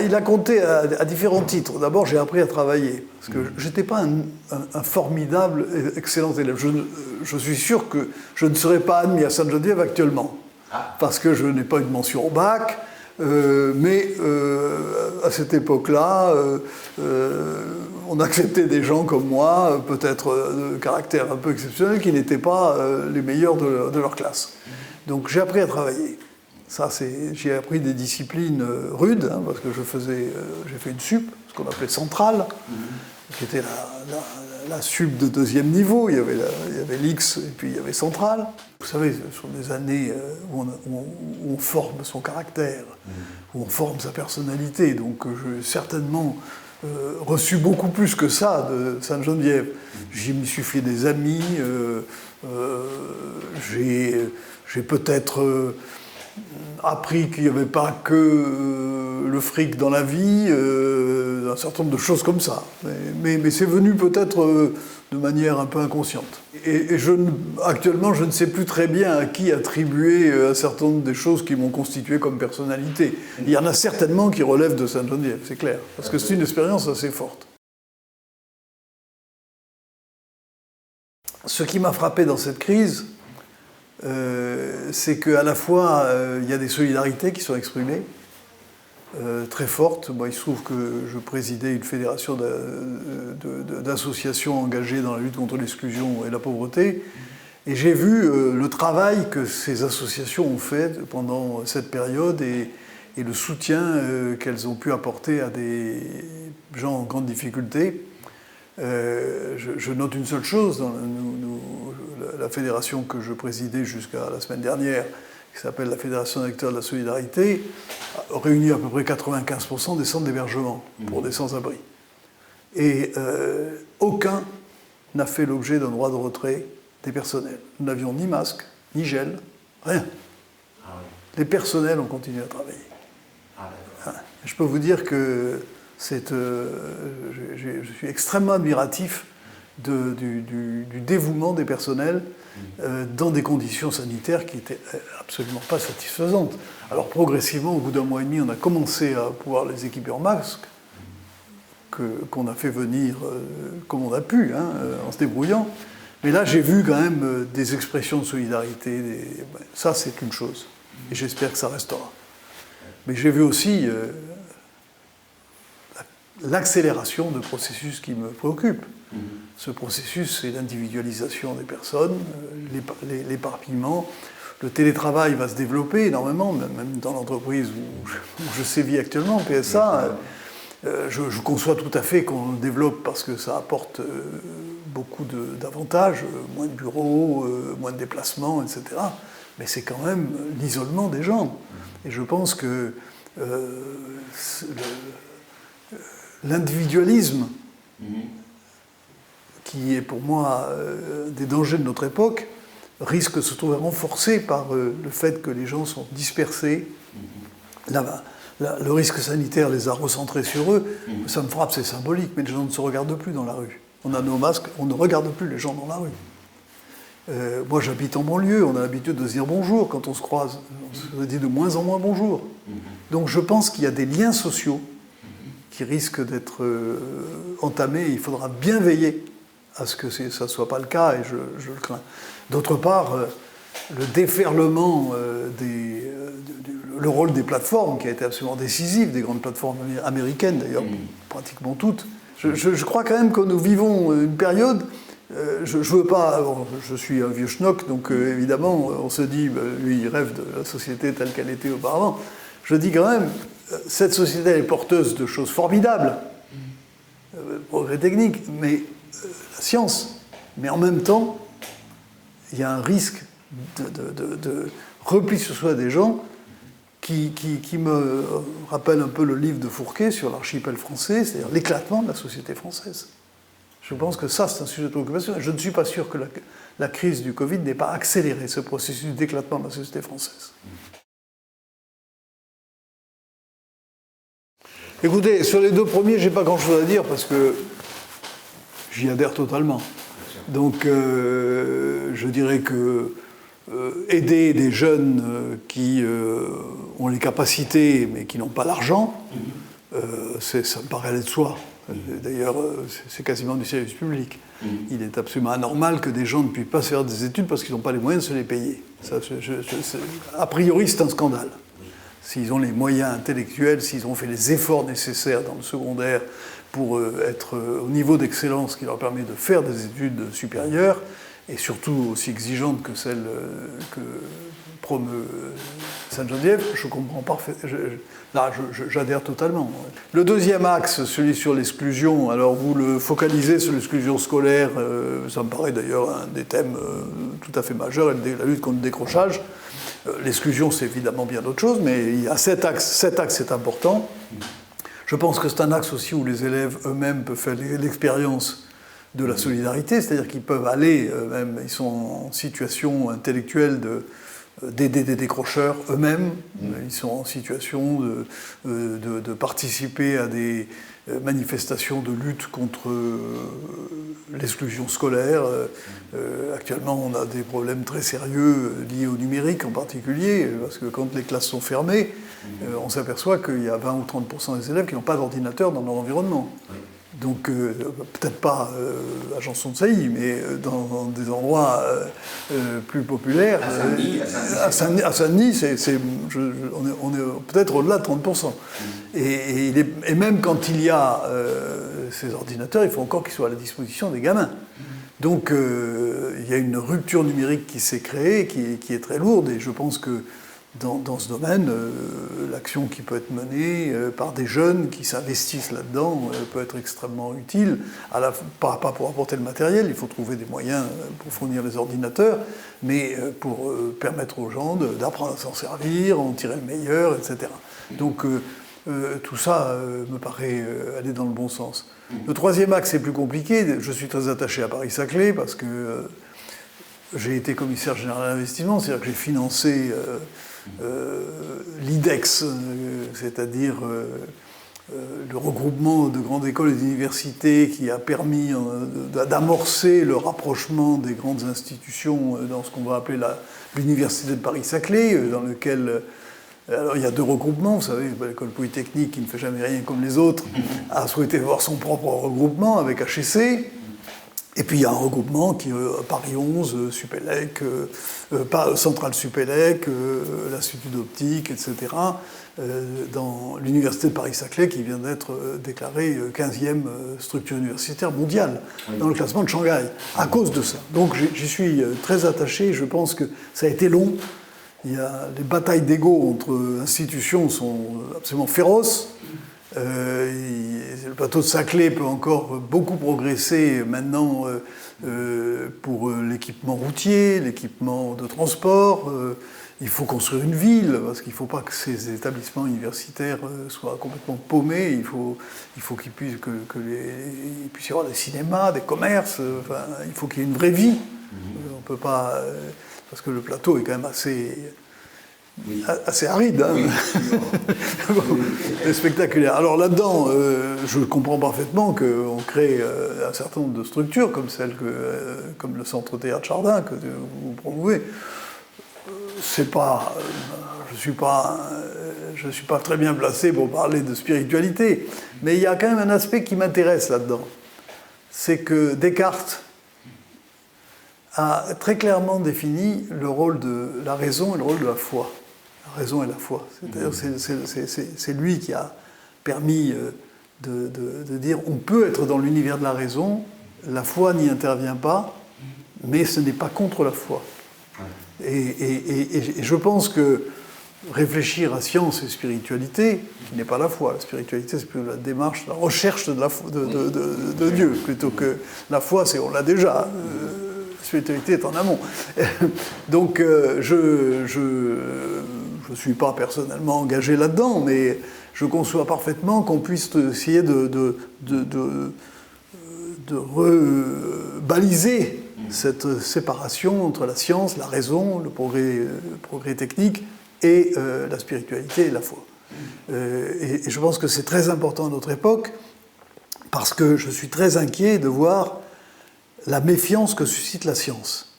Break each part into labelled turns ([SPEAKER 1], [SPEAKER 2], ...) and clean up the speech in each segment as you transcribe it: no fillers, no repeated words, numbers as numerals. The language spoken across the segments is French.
[SPEAKER 1] Il a compté à différents titres. D'abord, j'ai appris à travailler, parce que je n'étais pas un formidable, excellent élève. Je suis sûr que je ne serais pas admis à Sainte-Geneviève actuellement, parce que je n'ai pas une mention au bac, mais à cette époque-là, on acceptait des gens comme moi, peut-être de caractère un peu exceptionnel, qui n'étaient pas les meilleurs de leur classe. Donc j'ai appris à travailler. J'ai appris des disciplines rudes, hein, parce que j'ai fait une sup, ce qu'on appelait centrale, qui était la sup de deuxième niveau. Il y avait l'X et puis il y avait centrale. Vous savez, ce sont des années où on forme son caractère, où on forme sa personnalité. Donc j'ai certainement reçu beaucoup plus que ça de Sainte-Geneviève. J'y me suis fait des amis, j'ai peut-être... appris qu'il n'y avait pas que le fric dans la vie, un certain nombre de choses comme ça. Mais c'est venu peut-être de manière un peu inconsciente. Et actuellement, je ne sais plus très bien à qui attribuer un certain nombre des choses qui m'ont constitué comme personnalité. Il y en a certainement qui relèvent de Sainte-Geneviève, c'est clair, parce que c'est une expérience assez forte. Ce qui m'a frappé dans cette crise, c'est qu'à la fois, il y a des solidarités qui sont exprimées, très fortes. Moi, il se trouve que je présidais une fédération d'associations engagées dans la lutte contre l'exclusion et la pauvreté, et j'ai vu le travail que ces associations ont fait pendant cette période et le soutien qu'elles ont pu apporter à des gens en grande difficulté. Je note une seule chose, la fédération que je présidais jusqu'à la semaine dernière, qui s'appelle la Fédération des acteurs de la solidarité, réunit à peu près 95% des centres d'hébergement pour des sans-abri. Et aucun n'a fait l'objet d'un droit de retrait des personnels. Nous n'avions ni masque, ni gel, rien. Les personnels ont continué à travailler. Je peux vous dire que je suis extrêmement admiratif du dévouement des personnels dans des conditions sanitaires qui n'étaient absolument pas satisfaisantes. Alors progressivement, au bout d'un mois et demi, on a commencé à pouvoir les équiper en masque, qu'on a fait venir comme on a pu, hein, en se débrouillant. Mais là, j'ai vu quand même des expressions de solidarité. Ça, c'est une chose. Et j'espère que ça restera. Mais j'ai vu aussi l'accélération de processus qui me préoccupe. Ce processus, c'est l'individualisation des personnes, l'éparpillement. Le télétravail va se développer énormément, même dans l'entreprise où je sévis actuellement, PSA. Je conçois tout à fait qu'on le développe parce que ça apporte beaucoup d'avantages, moins de bureaux, moins de déplacements, etc. Mais c'est quand même l'isolement des gens. Et je pense que l'individualisme, qui est pour moi des dangers de notre époque, risque de se trouver renforcé par le fait que les gens sont dispersés. Le risque sanitaire les a recentrés sur eux. Ça me frappe, c'est symbolique, mais les gens ne se regardent plus dans la rue. On a nos masques, on ne regarde plus les gens dans la rue. Moi, j'habite en banlieue, on a l'habitude de se dire bonjour quand on se croise. On se dit de moins en moins bonjour. Donc je pense qu'il y a des liens sociaux qui risquent d'être entamés. Il faudra bien veiller à ce que ça ne soit pas le cas, et je le crains. D'autre part, le déferlement, le rôle des plateformes, qui a été absolument décisif, des grandes plateformes américaines d'ailleurs, pratiquement toutes. Je crois quand même que nous vivons une période, je veux pas, je suis un vieux schnock, donc évidemment on se dit, lui il rêve de la société telle qu'elle était auparavant. Je dis quand même, cette société est porteuse de choses formidables, progrès technique, mais la science, mais en même temps, il y a un risque de repli sur soi des gens qui me rappelle un peu le livre de Fourquet sur l'archipel français, c'est-à-dire l'éclatement de la société française. Je pense que ça, c'est un sujet de préoccupation. Je ne suis pas sûr que la crise du Covid n'ait pas accéléré ce processus d'éclatement de la société française. Écoutez, sur les deux premiers, je n'ai pas grand-chose à dire parce que j'y adhère totalement. Donc, je dirais que aider des jeunes qui ont les capacités mais qui n'ont pas l'argent, ça me paraît aller de soi. D'ailleurs, c'est quasiment du service public. Il est absolument anormal que des gens ne puissent pas se faire des études parce qu'ils n'ont pas les moyens de se les payer. Ça, a priori, c'est un scandale. S'ils ont les moyens intellectuels, s'ils ont fait les efforts nécessaires dans le secondaire pour être au niveau d'excellence qui leur permet de faire des études supérieures, et surtout aussi exigeantes que celles que promeut Sainte-Geneviève, je comprends parfaitement. J'adhère totalement. Le deuxième axe, celui sur l'exclusion, alors vous le focalisez sur l'exclusion scolaire, ça me paraît d'ailleurs un des thèmes tout à fait majeurs, la lutte contre le décrochage. L'exclusion, c'est évidemment bien d'autres choses, mais il y a cet axe est important. Je pense que c'est un axe aussi où les élèves eux-mêmes peuvent faire l'expérience de la solidarité, c'est-à-dire qu'ils peuvent aller, même, ils sont en situation intellectuelle d'aider des décrocheurs eux-mêmes, ils sont en situation de participer à des manifestations de lutte contre l'exclusion scolaire. Actuellement, on a des problèmes très sérieux liés au numérique en particulier, parce que quand les classes sont fermées, on s'aperçoit qu'il y a 20 ou 30% des élèves qui n'ont pas d'ordinateur dans leur environnement. Donc, peut-être pas à Janson-de-Sailly, mais dans des endroits plus populaires. À Saint-Denis, on est peut-être au-delà de 30%. Et même quand il y a ces ordinateurs, il faut encore qu'ils soient à la disposition des gamins. Donc, il y a une rupture numérique qui s'est créée, qui est très lourde, et je pense que dans ce domaine, l'action qui peut être menée par des jeunes qui s'investissent là-dedans peut être extrêmement utile, pas pour apporter le matériel, il faut trouver des moyens pour fournir les ordinateurs, mais pour permettre aux gens d'apprendre à s'en servir, en tirer le meilleur, etc. Donc tout ça me paraît aller dans le bon sens. Le troisième axe est plus compliqué, je suis très attaché à Paris-Saclay parce que j'ai été commissaire général à l'investissement, c'est-à-dire que j'ai financé l'IDEX, c'est-à-dire le regroupement de grandes écoles et d'universités qui a permis d'amorcer le rapprochement des grandes institutions dans ce qu'on va appeler l'université de Paris-Saclay, dans lequel alors il y a deux regroupements, vous savez, l'école polytechnique qui ne fait jamais rien comme les autres a souhaité avoir son propre regroupement avec HEC. Et puis il y a un regroupement qui Paris 11, Supélec, Centrale Supélec, l'Institut d'optique, etc., dans l'université de Paris-Saclay qui vient d'être déclarée 15e structure universitaire mondiale dans le classement de Shanghai, à cause de ça. Donc j'y suis très attaché, je pense que ça a été long. Les batailles d'ego entre institutions sont absolument féroces. Le plateau de Saclay peut encore beaucoup progresser maintenant pour l'équipement routier, l'équipement de transport. Il faut construire une ville, parce qu'il ne faut pas que ces établissements universitaires soient complètement paumés. Il faut qu'il puisse y avoir des cinémas, des commerces. Enfin, il faut qu'il y ait une vraie vie. On ne peut pas... parce que le plateau est quand même assez aride, hein. Oui. Spectaculaire. Alors là-dedans, je comprends parfaitement qu'on crée un certain nombre de structures, comme comme le Centre Théâtre Chardin que vous promouvez. C'est pas, je suis pas très bien placé pour parler de spiritualité, mais il y a quand même un aspect qui m'intéresse là-dedans. C'est que Descartes a très clairement défini le rôle de la raison et le rôle de la foi. La raison et la foi. C'est-à-dire c'est lui qui a permis de dire on peut être dans l'univers de la raison, la foi n'y intervient pas, mais ce n'est pas contre la foi. Et je pense que réfléchir à science et spiritualité, qui n'est pas la foi, la spiritualité c'est plutôt la démarche, la recherche de Dieu, plutôt que la foi, on l'a déjà. La spiritualité est en amont. Donc je ne suis pas personnellement engagé là-dedans, mais je conçois parfaitement qu'on puisse essayer de rebaliser cette séparation entre la science, la raison, le progrès technique et la spiritualité et la foi. Et je pense que c'est très important à notre époque, parce que je suis très inquiet de voir la méfiance que suscite la science.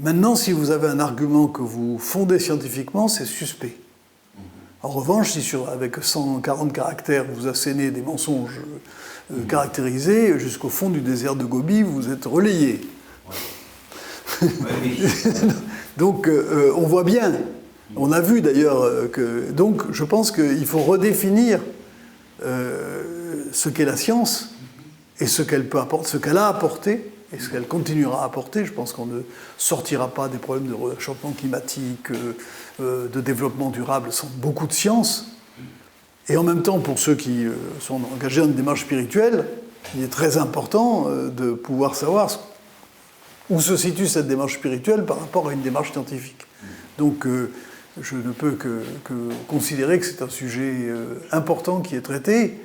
[SPEAKER 1] Maintenant, si vous avez un argument que vous fondez scientifiquement, c'est suspect. En revanche, si avec 140 caractères, vous assénez des mensonges caractérisés, jusqu'au fond du désert de Gobi, vous êtes relayé.
[SPEAKER 2] Oui.
[SPEAKER 1] Donc, on voit bien. On a vu d'ailleurs que... Donc, je pense qu'il faut redéfinir ce qu'est la science et ce qu'elle peut apporter, ce qu'elle a apporté et ce qu'elle continuera à apporter. Je pense qu'on ne sortira pas des problèmes de réchauffement climatique, de développement durable sans beaucoup de science. Et en même temps, pour ceux qui sont engagés dans une démarche spirituelle, il est très important de pouvoir savoir où se situe cette démarche spirituelle par rapport à une démarche scientifique. Donc, je ne peux que considérer que c'est un sujet important qui est traité.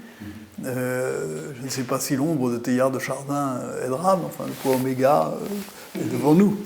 [SPEAKER 1] Je ne sais pas si l'ombre de Teilhard de Chardin aidera, mais enfin, le poids oméga est devant nous.